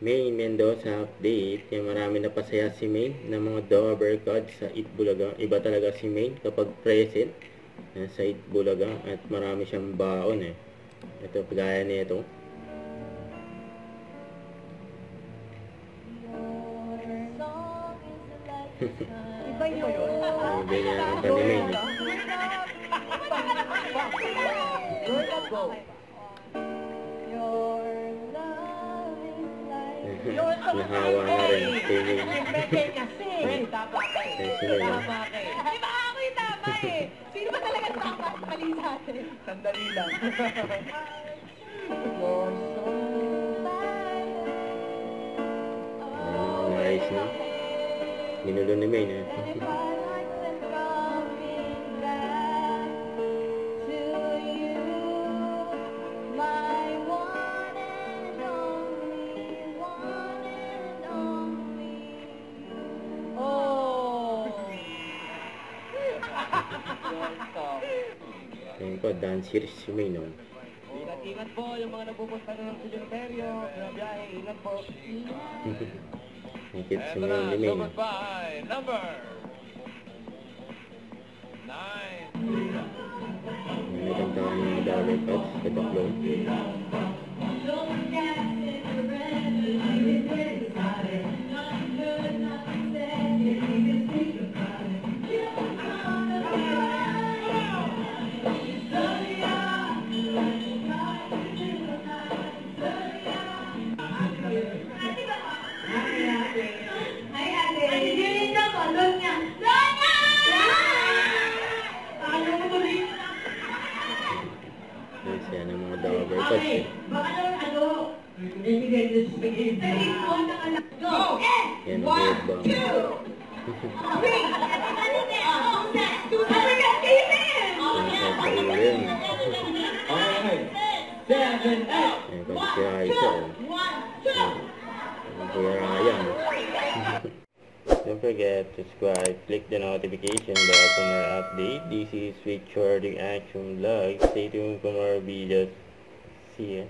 Maine Mendoza update. Yung marami na pasaya si Maine ng mga Dover cards sa Itbulaga. Iba talaga si Maine kapag present sa Itbulaga at marami siyang baon eh. Ito, gaya nito. Iba yun. Iba niya ang kanimain eh. Nahawa na rin. Di ba ako yung tama eh? Sino ba talaga tama? Mali sa atin. Sandali lang. Nice na. Ginulo ni Maine eh. Tingin ko, dance series si Maine no? Ingat po yung mga nagpupunta na ng cemetery, biyahe, ingat po. Nakit si Maine ni Maine. Number 9. May kantaan yung Dover cards sa Taklong. Yan ang mga Dover cards eh. Yan ang good ba? Don't forget to subscribe, click the notification bell for more update. This is Victor the Action Vlog. Stay tuned for more videos. See ya.